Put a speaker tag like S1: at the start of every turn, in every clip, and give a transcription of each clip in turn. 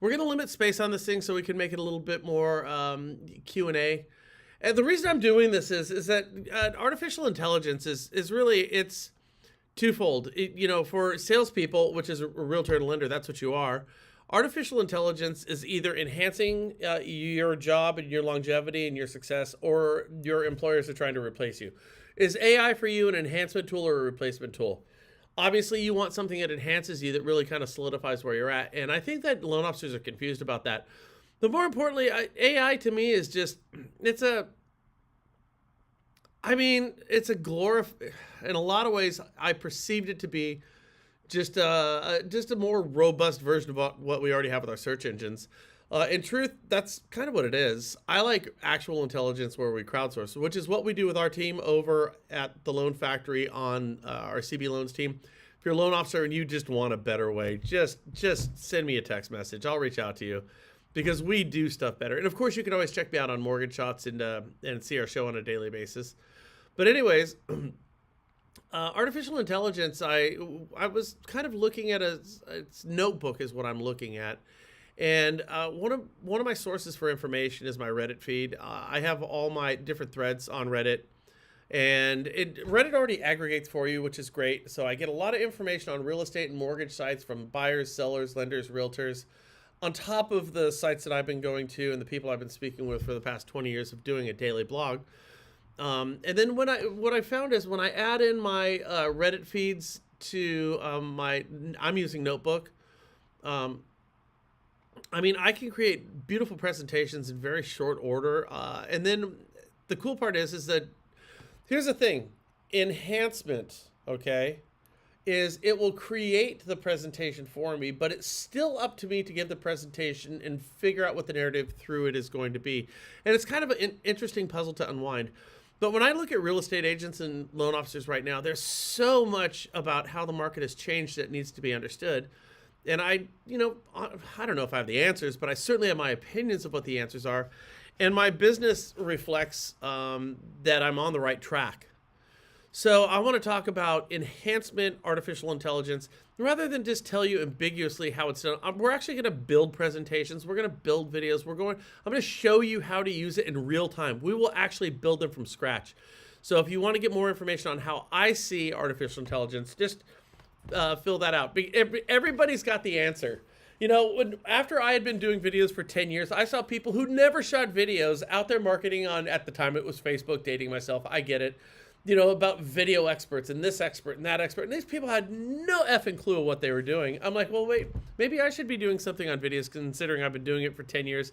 S1: we're going to limit space on this thing so we can make it a little bit more Q&A. And the reason I'm doing this is that artificial intelligence is really, it's twofold. For salespeople, which is a realtor and lender, that's what you are. Artificial intelligence is either enhancing your job and your longevity and your success, or your employers are trying to replace you. Is AI for you an enhancement tool or a replacement tool? Obviously, you want something that enhances you, that really kind of solidifies where you're at. And I think that loan officers are confused about that. But more importantly, AI to me is just, it's a in a lot of ways, I perceived it to be just a more robust version of what we already have with our search engines. In truth, that's kind of what it is. I like actual intelligence where we crowdsource, which is what we do with our team over at the Loan Factory on our CB Loans team. If you're a loan officer and you just want a better way, just send me a text message. I'll reach out to you because we do stuff better. And of course, you can always check me out on Mortgage Shots and see our show on a daily basis. But anyways, artificial intelligence, I was kind of looking at it's notebook is what I'm looking at. And one of my sources for information is my Reddit feed. I have all my different threads on Reddit, and Reddit already aggregates for you, which is great. So I get a lot of information on real estate and mortgage sites from buyers, sellers, lenders, realtors, on top of the sites that I've been going to and the people I've been speaking with for the past 20 years of doing a daily blog. And then what I found is when I add in my Reddit feeds to I'm using Notebook. I can create beautiful presentations in very short order. And then the cool part is that here's the thing, enhancement, okay, is it will create the presentation for me, but it's still up to me to give the presentation and figure out what the narrative through it is going to be. And it's kind of an interesting puzzle to unwind. But when I look at real estate agents and loan officers right now, there's so much about how the market has changed that needs to be understood. And I don't know if I have the answers, but I certainly have my opinions of what the answers are. And my business reflects that I'm on the right track. So I want to talk about enhancement, artificial intelligence, rather than just tell you ambiguously how it's done. We're actually going to build presentations. We're going to build videos. I'm going to show you how to use it in real time. We will actually build them from scratch. So if you want to get more information on how I see artificial intelligence, just fill that out. Everybody's got the answer. After I had been doing videos for 10 years, I saw people who never shot videos out there marketing on, at the time it was Facebook, dating myself. I get it. About video experts and this expert and that expert. And these people had no effing clue of what they were doing. I'm like, well, wait, maybe I should be doing something on videos, considering I've been doing it for 10 years.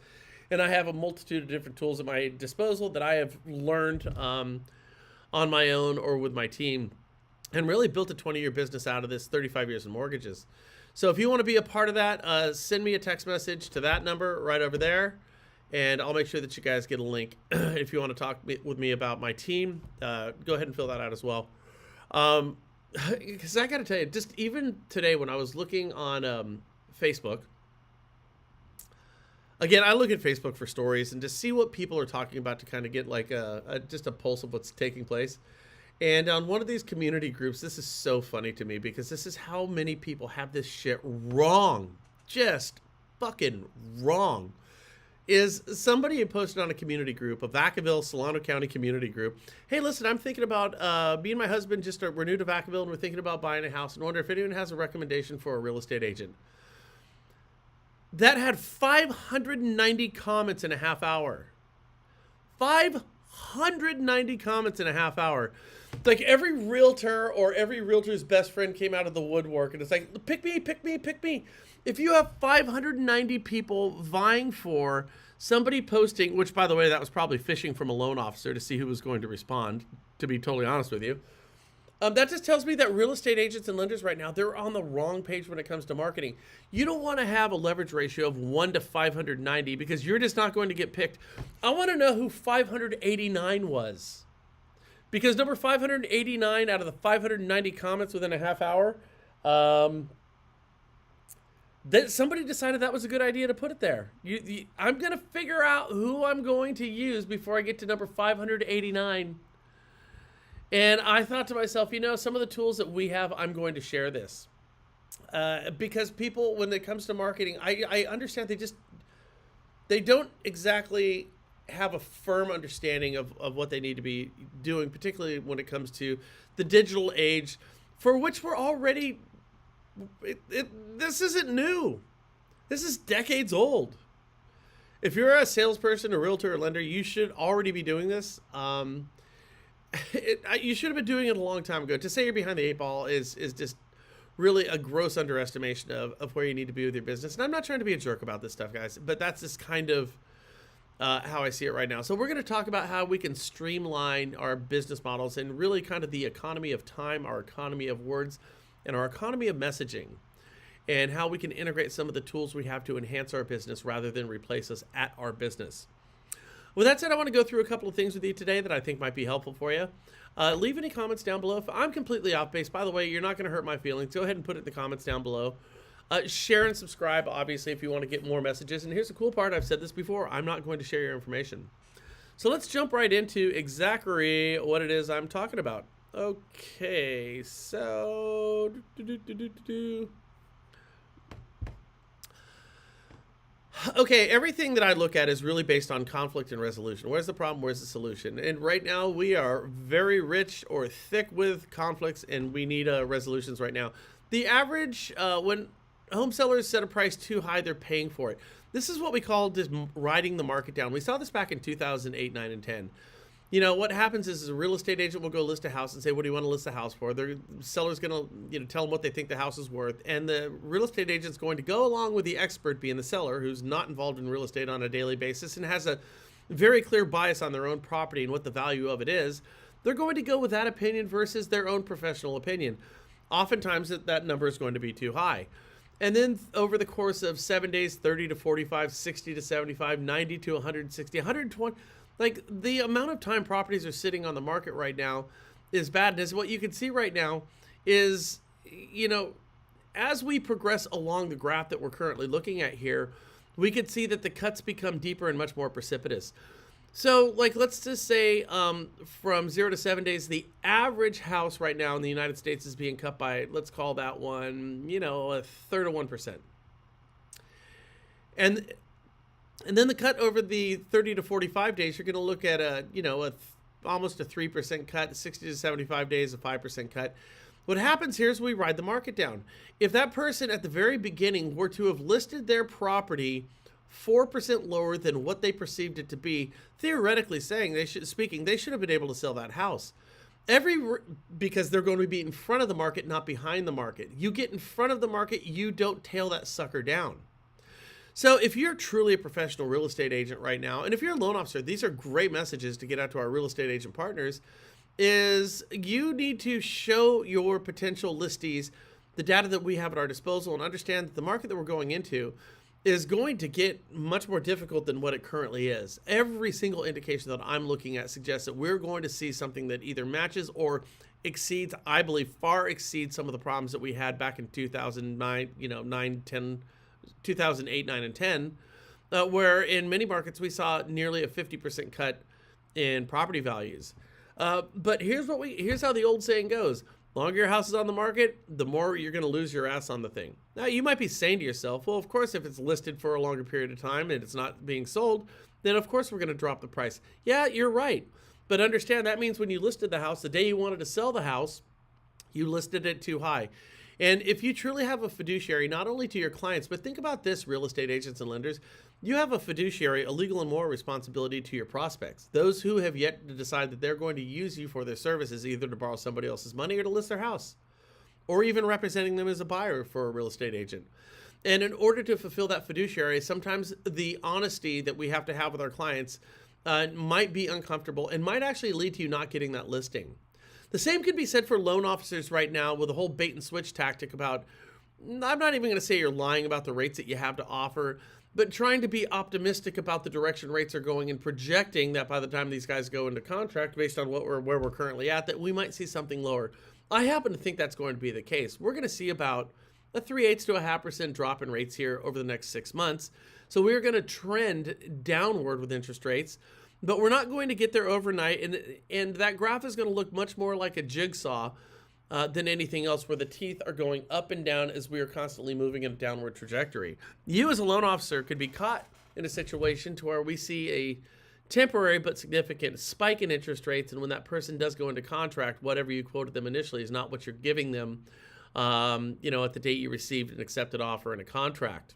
S1: And I have a multitude of different tools at my disposal that I have learned on my own or with my team, and really built a 20-year business out of this, 35 years in mortgages. So if you want to be a part of that, send me a text message to that number right over there, and I'll make sure that you guys get a link. If you want to talk with me about my team, go ahead and fill that out as well. Because I got to tell you, just even today when I was looking on Facebook, again, I look at Facebook for stories and to see what people are talking about to kind of get like just a pulse of what's taking place. And on one of these community groups, this is so funny to me because this is how many people have this shit wrong. Just fucking wrong. Is somebody had posted on a community group, a Vacaville, Solano County community group. Hey, listen, I'm thinking about, me and my husband we're new to Vacaville and we're thinking about buying a house and wonder if anyone has a recommendation for a real estate agent. That had 590 comments in a half hour. 590 comments in a half hour. Like every realtor or every realtor's best friend came out of the woodwork and it's like, pick me, pick me, pick me. If you have 590 people vying for somebody posting, which by the way, that was probably fishing from a loan officer to see who was going to respond, to be totally honest with you. That just tells me that real estate agents and lenders right now, they're on the wrong page when it comes to marketing. You don't want to have a leverage ratio of 1 to 590 because you're just not going to get picked. I want to know who 589 was. Because number 589 out of the 590 comments within a half hour, that somebody decided that was a good idea to put it there. I'm going to figure out who I'm going to use before I get to number 589. And I thought to myself, some of the tools that we have, I'm going to share this. Because people, when it comes to marketing, I understand they don't exactly have a firm understanding of what they need to be doing, particularly when it comes to the digital age, for which we're already. This isn't new. This is decades old. If you're a salesperson, a realtor, or lender, you should already be doing this. You should have been doing it a long time ago. To say you're behind the eight ball is just really a gross underestimation of where you need to be with your business. And I'm not trying to be a jerk about this stuff, guys, but that's just kind of how I see it right now. So we're going to talk about how we can streamline our business models and really kind of the economy of time, our economy of words, and our economy of messaging, and how we can integrate some of the tools we have to enhance our business rather than replace us at our business. With that said, I want to go through a couple of things with you today that I think might be helpful for you. Leave any comments down below. If I'm completely off base, by the way, you're not going to hurt my feelings. Go ahead and put it in the comments down below. Share and subscribe, obviously, if you want to get more messages. And here's the cool part. I've said this before. I'm not going to share your information. So let's jump right into exactly what it is I'm talking about. Okay, so... Okay, everything that I look at is really based on conflict and resolution. Where's the problem? Where's the solution? And right now we are very rich or thick with conflicts, and we need resolutions right now. The average, when home sellers set a price too high, they're paying for it. This is what we call just riding the market down. We saw this back in 2008, 9, and 10. You know, what happens is a real estate agent will go list a house and say, what do you want to list the house for? The seller's going to, tell them what they think the house is worth. And the real estate agent's going to go along with the expert being the seller, who's not involved in real estate on a daily basis and has a very clear bias on their own property and what the value of it is. They're going to go with that opinion versus their own professional opinion. Oftentimes that number is going to be too high. And then over the course of 7 days, 30 to 45, 60 to 75, 90 to 160, 120... Like, the amount of time properties are sitting on the market right now is bad. And what you can see right now is, as we progress along the graph that we're currently looking at here, we could see that the cuts become deeper and much more precipitous. So, let's just say from 0 to 7 days, the average house right now in the United States is being cut by, let's call that one, a third of 1%. And then the cut over the 30 to 45 days, you're going to look at almost a 3% cut, 60 to 75 days, a 5% cut. What happens here is we ride the market down. If that person at the very beginning were to have listed their property 4% lower than what they perceived it to be, theoretically saying, they should have been able to sell that house. Because they're going to be in front of the market, not behind the market. You get in front of the market, you don't tail that sucker down. So if you're truly a professional real estate agent right now, and if you're a loan officer, these are great messages to get out to our real estate agent partners, is you need to show your potential listees the data that we have at our disposal and understand that the market that we're going into is going to get much more difficult than what it currently is. Every single indication that I'm looking at suggests that we're going to see something that either matches or exceeds, I believe, far exceeds some of the problems that we had back in 2008, 9, and 10, where in many markets we saw nearly a 50% cut in property values. But here's how the old saying goes. The longer your house is on the market, the more you're going to lose your ass on the thing. Now, you might be saying to yourself, well, of course, if it's listed for a longer period of time and it's not being sold, then of course we're going to drop the price. Yeah, you're right. But understand that means when you listed the house, the day you wanted to sell the house, you listed it too high. And if you truly have a fiduciary, not only to your clients, but think about this, real estate agents and lenders, you have a fiduciary, a legal and moral responsibility to your prospects. Those who have yet to decide that they're going to use you for their services, either to borrow somebody else's money or to list their house, or even representing them as a buyer for a real estate agent. And in order to fulfill that fiduciary, sometimes the honesty that we have to have with our clients might be uncomfortable and might actually lead to you not getting that listing. The same could be said for loan officers right now with the whole bait and switch tactic about, I'm not even going to say you're lying about the rates that you have to offer, but trying to be optimistic about the direction rates are going and projecting that by the time these guys go into contract based on where we're currently at, that we might see something lower. I happen to think that's going to be the case. We're going to see about a 3/8 to a 0.5% drop in rates here over the next 6 months. So we're going to trend downward with interest rates. But we're not going to get there overnight, and that graph is going to look much more like a jigsaw than anything else, where the teeth are going up and down as we are constantly moving in a downward trajectory. You as a loan officer could be caught in a situation to where we see a temporary but significant spike in interest rates, and when that person does go into contract, whatever you quoted them initially is not what you're giving them, at the date you received an accepted offer and a contract.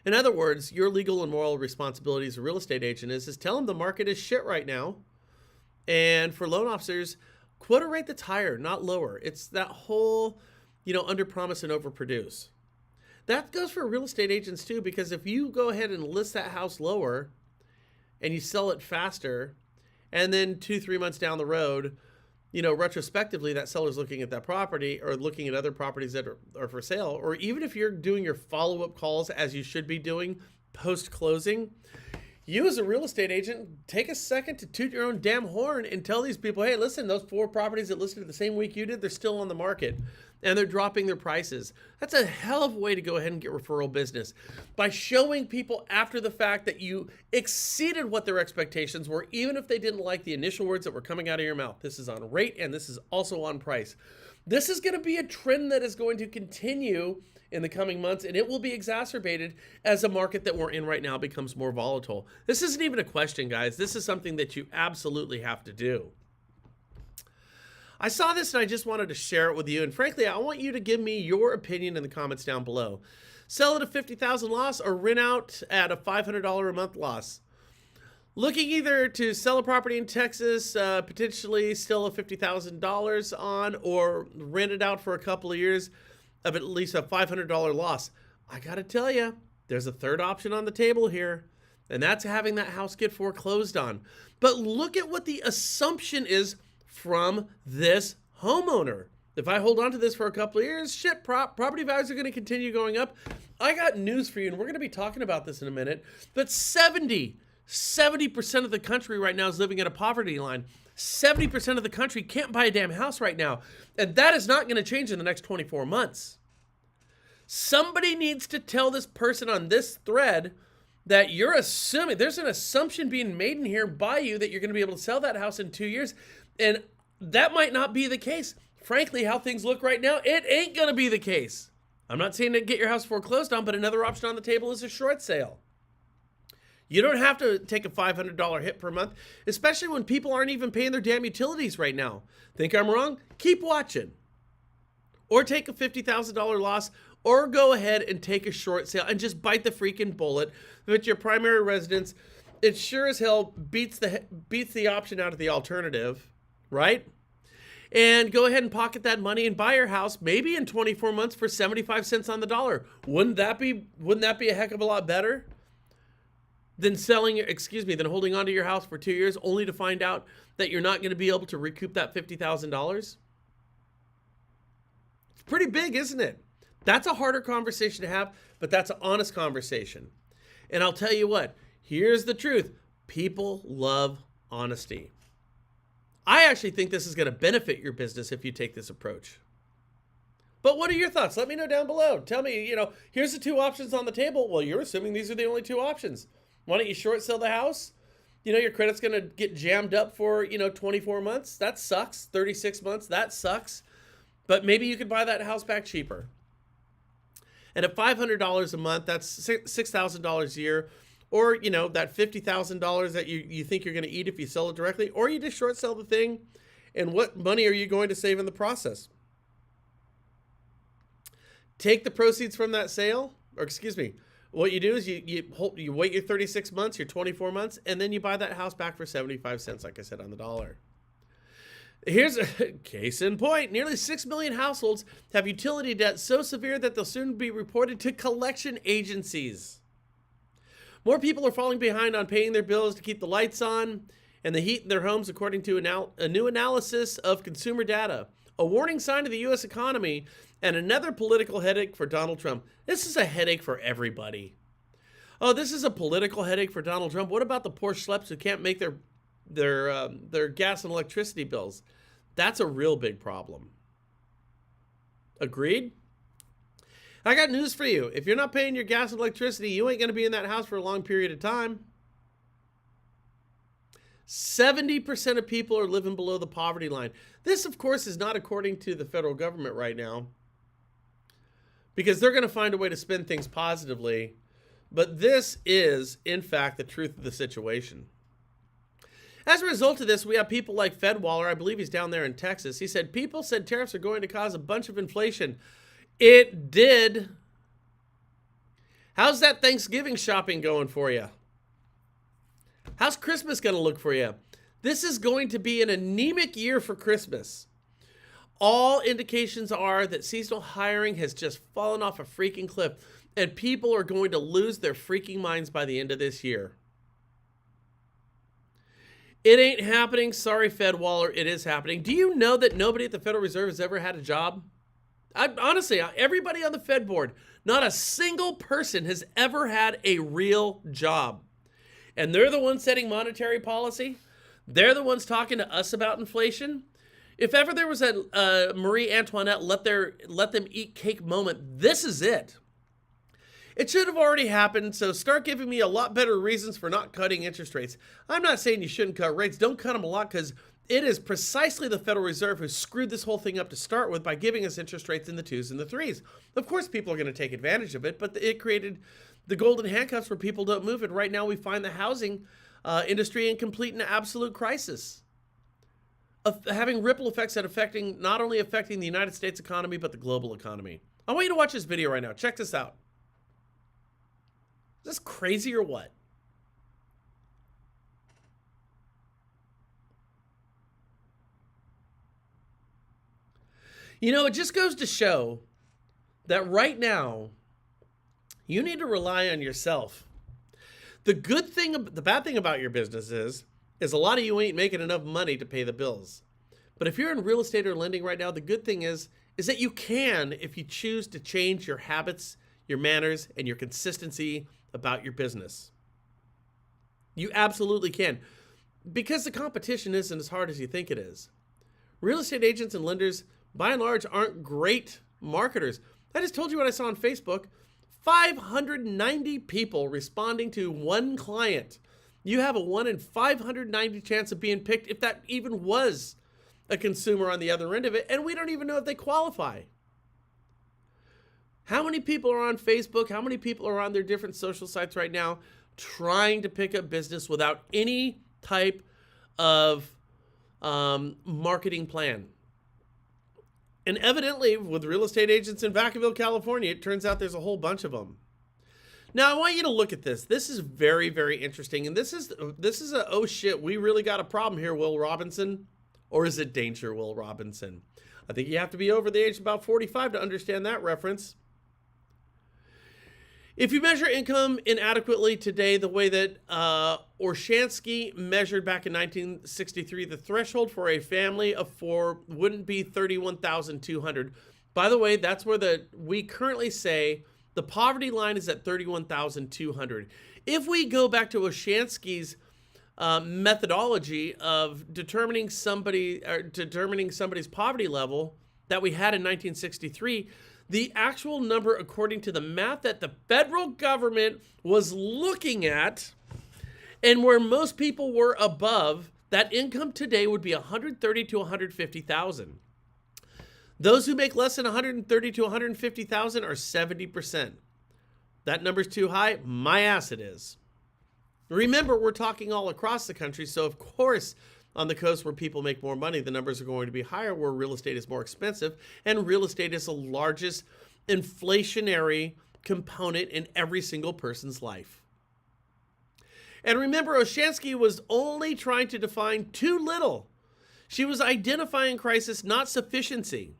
S1: In other words, your legal and moral responsibility as a real estate agent is tell them the market is shit right now. And for loan officers, quote a rate that's higher, not lower. It's that whole, under promise and over produce. That goes for real estate agents too, because if you go ahead and list that house lower and you sell it faster, and then 2-3 months down the road, retrospectively, that seller's looking at that property or looking at other properties that are for sale, or even if you're doing your follow-up calls as you should be doing post-closing, you as a real estate agent, take a second to toot your own damn horn and tell these people, hey, listen, those 4 properties that listed the same week you did, they're still on the market and they're dropping their prices. That's a hell of a way to go ahead and get referral business, by showing people after the fact that you exceeded what their expectations were, even if they didn't like the initial words that were coming out of your mouth. This is on rate and this is also on price. This is going to be a trend that is going to continue in the coming months, and it will be exacerbated as the market that we're in right now becomes more volatile. This isn't even a question, guys. This is something that you absolutely have to do. I saw this and I just wanted to share it with you, and frankly, I want you to give me your opinion in the comments down below. Sell at a $50,000 loss or rent out at a $500 a month loss. Looking either to sell a property in Texas, potentially still a $50,000 on, or rent it out for a couple of years of at least a $500 loss. I gotta tell you, there's a third option on the table here, and that's having that house get foreclosed on. But look at what the assumption is from this homeowner. If I hold on to this for a couple of years, shit, property values are going to continue going up. I got news for you, and we're going to be talking about this in a minute, but 70% of the country right now is living at a poverty line. 70% of the country can't buy a damn house right now, and that is not going to change in the next 24 months. Somebody needs to tell this person on this thread that you're assuming, there's an assumption being made in here by you that you're going to be able to sell that house in 2 years, and that might not be the case. Frankly, how things look right now, it ain't going to be the case. I'm not saying to get your house foreclosed on, but another option on the table is a short sale. You don't have to take a $500 hit per month, especially when people aren't even paying their damn utilities right now. Think I'm wrong? Keep watching. Or take a $50,000 loss, or go ahead and take a short sale and just bite the freaking bullet. If it's your primary residence, it sure as hell beats the option out of the alternative, right? And go ahead and pocket that money and buy your house maybe in 24 months for 75 cents on the dollar. Wouldn't that be a heck of a lot better than than holding onto your house for 2 years only to find out that you're not going to be able to recoup that $50,000? It's pretty big, isn't it? That's a harder conversation to have, but that's an honest conversation. And I'll tell you what, here's the truth. People love honesty. I actually think this is going to benefit your business if you take this approach. But what are your thoughts? Let me know down below. Tell me, here's the 2 options on the table. Well, you're assuming these are the only 2 options. Why don't you short sell the house? Your credit's going to get jammed up for, 24 months. That sucks. 36 months. That sucks. But maybe you could buy that house back cheaper. And at $500 a month, that's $6,000 a year. Or, that $50,000 that you think you're going to eat if you sell it directly. Or you just short sell the thing. And what money are you going to save in the process? Take the proceeds from that sale. What you do is you wait your 36 months, your 24 months, and then you buy that house back for 75 cents, like I said, on the dollar. Here's a case in point. Nearly 6 million households have utility debt so severe that they'll soon be reported to collection agencies. More people are falling behind on paying their bills to keep the lights on and the heat in their homes, according to a new analysis of consumer data. A warning sign to the U.S. economy and another political headache for Donald Trump. This is a headache for everybody. Oh, this is a political headache for Donald Trump. What about the poor schleps who can't make their gas and electricity bills? That's a real big problem. Agreed? I got news for you. If you're not paying your gas and electricity, you ain't going to be in that house for a long period of time. 70% of people are living below the poverty line. This, of course, is not according to the federal government right now, because they're going to find a way to spin things positively. But this is, in fact, the truth of the situation. As a result of this, we have people like Fedwaller, I believe he's down there in Texas. He said, people said tariffs are going to cause a bunch of inflation. It did. How's that Thanksgiving shopping going for you? How's Christmas going to look for you? This is going to be an anemic year for Christmas. All indications are that seasonal hiring has just fallen off a freaking cliff, and people are going to lose their freaking minds by the end of this year. It ain't happening. Sorry, Fedwaller, it is happening. Do you know that nobody at the Federal Reserve has ever had a job? Honestly, everybody on the Fed board, not a single person has ever had a real job. And they're the ones setting monetary policy. They're the ones talking to us about inflation. If ever there was a Marie Antoinette let them eat cake moment, this is it. It should have already happened, so start giving me a lot better reasons for not cutting interest rates. I'm not saying you shouldn't cut rates. Don't cut them a lot, because it is precisely the Federal Reserve who screwed this whole thing up to start with by giving us interest rates in the 2s and the 3s. Of course, people are going to take advantage of it, but it created the golden handcuffs where people don't move. And right now we find the housing industry in complete and absolute crisis, of having ripple effects that not only affecting the United States economy, but the global economy. I want you to watch this video right now. Check this out. Is this crazy or what? You know, it just goes to show that right now, you need to rely on yourself. The bad thing about your business is a lot of you ain't making enough money to pay the bills. But if you're in real estate or lending right now, the good thing is that you can, if you choose to change your habits, your manners, and your consistency about your business. You absolutely can, because the competition isn't as hard as you think it is. Real estate agents and lenders, by and large, aren't great marketers. I just told you what I saw on Facebook. 590 people responding to one client. You have a 1 in 590 chance of being picked, if that even was a consumer on the other end of it, and we don't even know if they qualify. How many people are on Facebook? How many people are on their different social sites right now trying to pick up business without any type of marketing plan? And evidently, with real estate agents in Vacaville, California, it turns out there's a whole bunch of them. Now, I want you to look at this. This is very, very interesting. And this is a, oh shit, we really got a problem here, Will Robinson. Or is it danger, Will Robinson? I think you have to be over the age of about 45 to understand that reference. If you measure income inadequately today, the way that Olshansky measured back in 1963, the threshold for a family of 4 wouldn't be $31,200. By the way, that's where we currently say the poverty line is at $31,200. If we go back to Olshansky's methodology of determining somebody's poverty level that we had in 1963, the actual number, according to the math that the federal government was looking at, and where most people were above, that income today would be $130,000 to $150,000. Those who make less than $130,000 to $150,000 are 70%. That number's too high? My ass it is. Remember, we're talking all across the country, so of course, on the coast where people make more money, the numbers are going to be higher, where real estate is more expensive, and real estate is the largest inflationary component in every single person's life. And remember, Olshansky was only trying to define too little. She was identifying crisis, not sufficiency.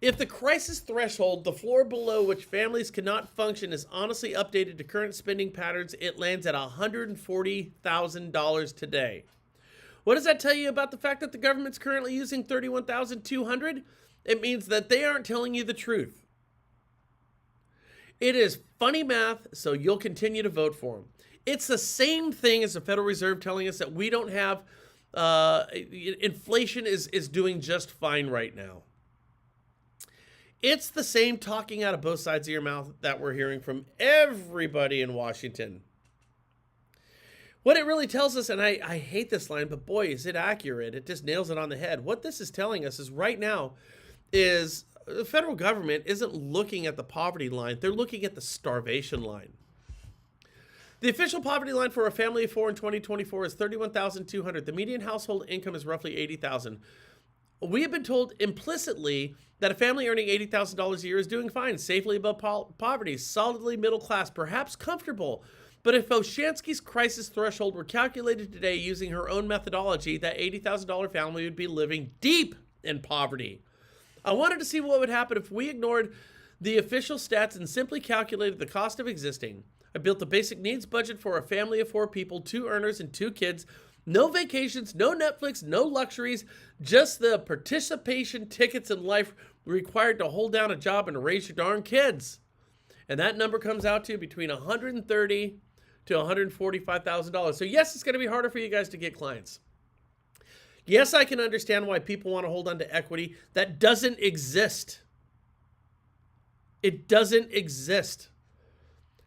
S1: If the crisis threshold, the floor below which families cannot function, is honestly updated to current spending patterns, it lands at $140,000 today. What does that tell you about the fact that the government's currently using $31,200? It means that they aren't telling you the truth. It is funny math, so you'll continue to vote for them. It's the same thing as the Federal Reserve telling us that we don't have, inflation is doing just fine right now. It's the same talking out of both sides of your mouth that we're hearing from everybody in Washington. What it really tells us, and I hate this line, but boy, is it accurate. It just nails it on the head. What this is telling us is right now is the federal government isn't looking at the poverty line. They're looking at the starvation line. The official poverty line for a family of 4 in 2024 is $31,200. The median household income is roughly $80,000. We have been told implicitly that a family earning $80,000 a year is doing fine, safely above poverty, solidly middle class, perhaps comfortable. But if Olshansky's crisis threshold were calculated today using her own methodology, that $80,000 family would be living deep in poverty. I wanted to see what would happen if we ignored the official stats and simply calculated the cost of existing. I built a basic needs budget for a family of 4 people, 2 earners and 2 kids. No vacations, no Netflix, no luxuries, just the participation tickets in life required to hold down a job and raise your darn kids. And that number comes out to between $130,000 to $145,000. So yes, it's going to be harder for you guys to get clients. Yes, I can understand why people want to hold on to equity that doesn't exist. It doesn't exist.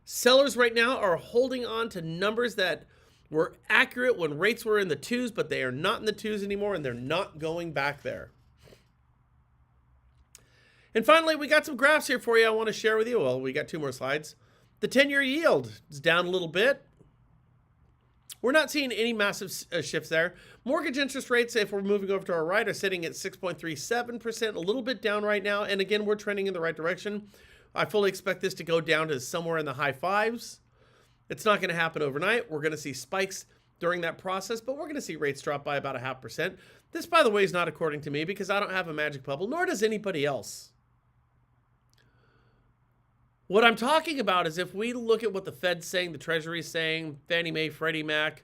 S1: Sellers right now are holding on to numbers that were accurate when rates were in the 2s, but they are not in the 2s anymore, and they're not going back there. And finally, we got some graphs here for you I want to share with you. Well, we got 2 more slides. The 10-year yield is down a little bit. We're not seeing any massive shifts there. Mortgage interest rates, if we're moving over to our right, are sitting at 6.37%, a little bit down right now. And again, we're trending in the right direction. I fully expect this to go down to somewhere in the high 5s. It's not going to happen overnight. We're going to see spikes during that process, but we're going to see rates drop by about 0.5%. This, by the way, is not according to me because I don't have a magic bubble, nor does anybody else. What I'm talking about is if we look at what the Fed's saying, the Treasury's saying, Fannie Mae, Freddie Mac,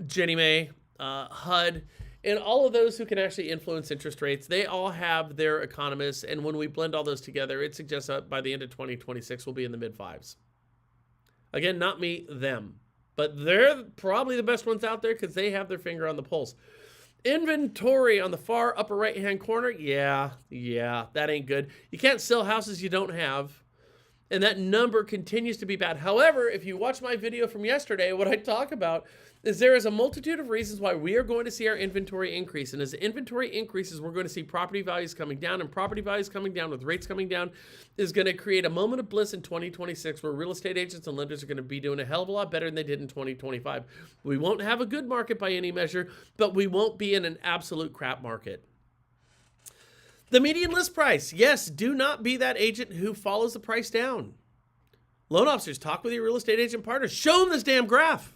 S1: Ginnie Mae, HUD, and all of those who can actually influence interest rates, they all have their economists. And when we blend all those together, it suggests that by the end of 2026, we'll be in the mid-5s. Again, not me, them. But they're probably the best ones out there because they have their finger on the pulse. Inventory on the far upper right-hand corner. Yeah, that ain't good. You can't sell houses you don't have. And that number continues to be bad. However, if you watch my video from yesterday, what I talk about is there is a multitude of reasons why we are going to see our inventory increase. And as the inventory increases, we're going to see property values coming down. And property values coming down with rates coming down is going to create a moment of bliss in 2026 where real estate agents and lenders are going to be doing a hell of a lot better than they did in 2025. We won't have a good market by any measure, but we won't be in an absolute crap market. The median list price. Yes, do not be that agent who follows the price down. Loan officers, talk with your real estate agent partners. Show them this damn graph.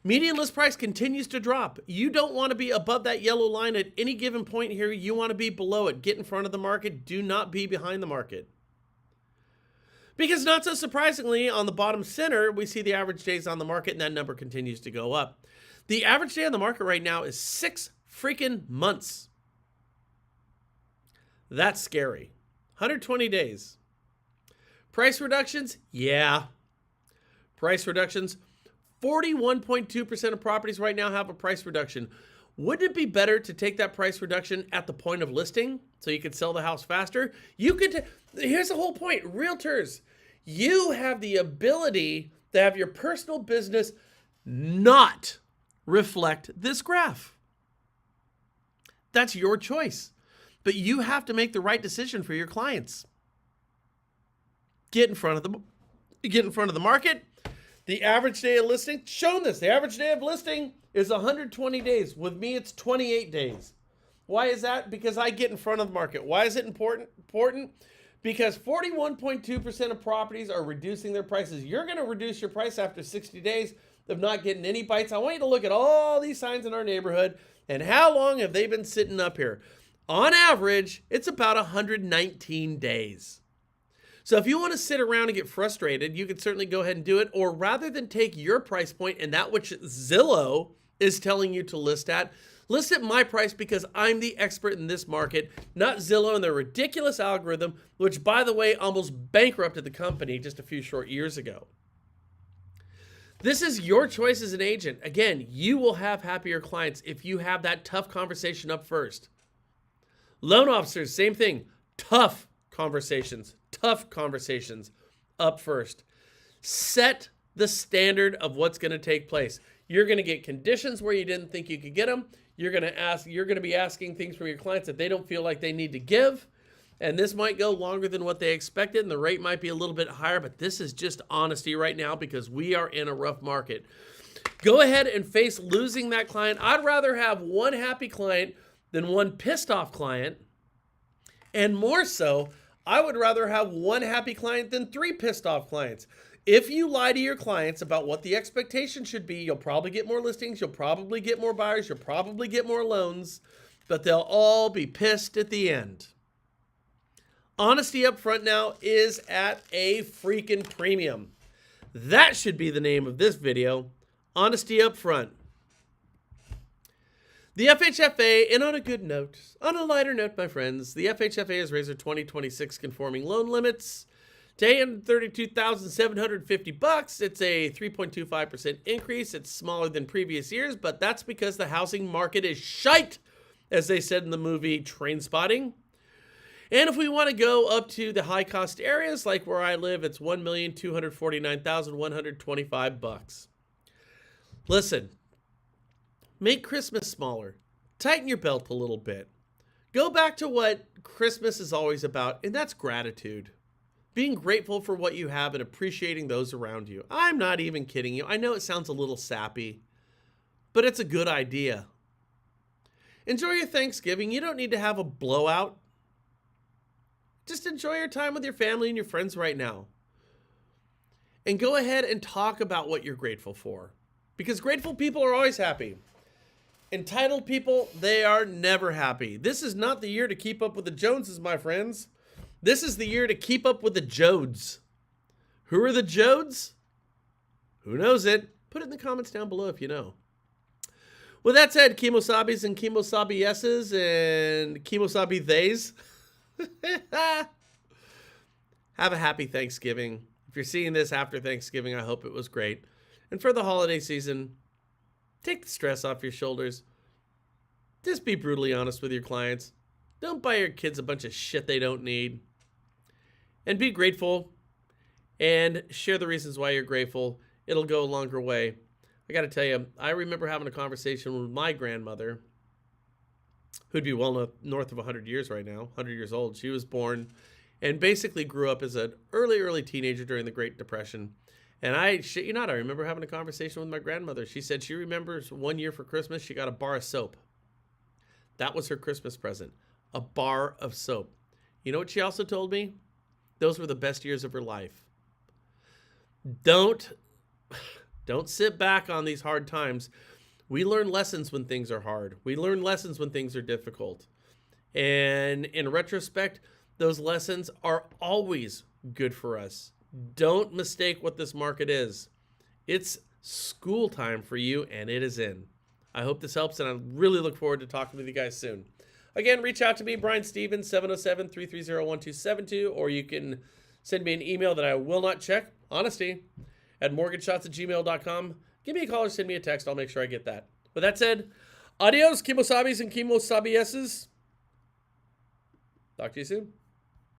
S1: Median list price continues to drop. You don't want to be above that yellow line at any given point here. You want to be below it. Get in front of the market. Do not be behind the market. Because not so surprisingly, on the bottom center, we see the average days on the market, and that number continues to go up. The average day on the market right now is 6 freaking months. That's scary. 120 days. Price reductions? Yeah. Price reductions. 41.2% of properties right now have a price reduction. Wouldn't it be better to take that price reduction at the point of listing so you could sell the house faster? You could. Here's the whole point. Realtors, you have the ability to have your personal business not reflect this graph. That's your choice. But you have to make the right decision for your clients. Get in front of the market. The average day of listing, shown this. The average day of listing is 120 days. With me, it's 28 days. Why is that? Because I get in front of the market. Why is it important? Because 41.2% of properties are reducing their prices. You're going to reduce your price after 60 days of not getting any bites. I want you to look at all these signs in our neighborhood and how long have they been sitting up here. On average, it's about 119 days. So if you want to sit around and get frustrated, you can certainly go ahead and do it. Or rather than take your price point and that which Zillow is telling you to list at my price because I'm the expert in this market, not Zillow and their ridiculous algorithm, which, by the way, almost bankrupted the company just a few short years ago. This is your choice as an agent. Again, you will have happier clients if you have that tough conversation up first. Loan officers, same thing. Tough conversations up first. Set the standard of what's going to take place. You're going to get conditions where you didn't think you could get them. You're going to be asking things from your clients that they don't feel like they need to give. And this might go longer than what they expected, and the rate might be a little bit higher, but this is just honesty right now because we are in a rough market. Go ahead and face losing that client. I'd rather have one happy client than one pissed off client. And more so, I would rather have one happy client than 3 pissed off clients. If you lie to your clients about what the expectation should be, you'll probably get more listings, you'll probably get more buyers, you'll probably get more loans, but they'll all be pissed at the end. Honesty up front now is at a freaking premium. That should be the name of this video. Honesty up front. The FHFA, and on a good note, on a lighter note, my friends, the FHFA has raised their 2026 conforming loan limits to $832,750. It's a 3.25% increase. It's smaller than previous years, but that's because the housing market is shite, as they said in the movie Trainspotting. And if we want to go up to the high-cost areas, like where I live, it's $1,249,125. Listen, make Christmas smaller. Tighten your belt a little bit. Go back to what Christmas is always about, and that's gratitude. Being grateful for what you have and appreciating those around you. I'm not even kidding you. I know it sounds a little sappy, but it's a good idea. Enjoy your Thanksgiving. You don't need to have a blowout. Just enjoy your time with your family and your friends right now. And go ahead and talk about what you're grateful for. Because grateful people are always happy. Entitled people, they are never happy. This is not the year to keep up with the Joneses, my friends. This is the year to keep up with the Jodes. Who are the Jodes? Who knows it? Put it in the comments down below if you know. With that said, Kimosabis and Kimosabi yeses and Kimosabi theys. Have a happy Thanksgiving. If you're seeing this after Thanksgiving, I hope it was great. And for the holiday season, take the stress off your shoulders. Just be brutally honest with your clients. Don't buy your kids a bunch of shit they don't need. And be grateful and share the reasons why you're grateful. It'll go a longer way. I got to tell you, I remember having a conversation with my grandmother, who'd be well north of 100 years right now, 100 years old. She was born and basically grew up as an early teenager during the Great Depression. And I shit you not, I remember having a conversation with my grandmother. She said she remembers one year for Christmas, she got a bar of soap. That was her Christmas present, a bar of soap. You know what she also told me? Those were the best years of her life. Don't sit back on these hard times. We learn lessons when things are hard. We learn lessons when things are difficult. And in retrospect, those lessons are always good for us. Don't mistake what this market is. It's school time for you, and it is in. I hope this helps, and I really look forward to talking with you guys soon. Again, reach out to me, Brian Stevens, 707-330-1272, or you can send me an email that I will not check, honesty, at mortgageshots@gmail.com. Give me a call or send me a text. I'll make sure I get that. With that said, adios, Kimosabis and Kimosabieses. Talk to you soon.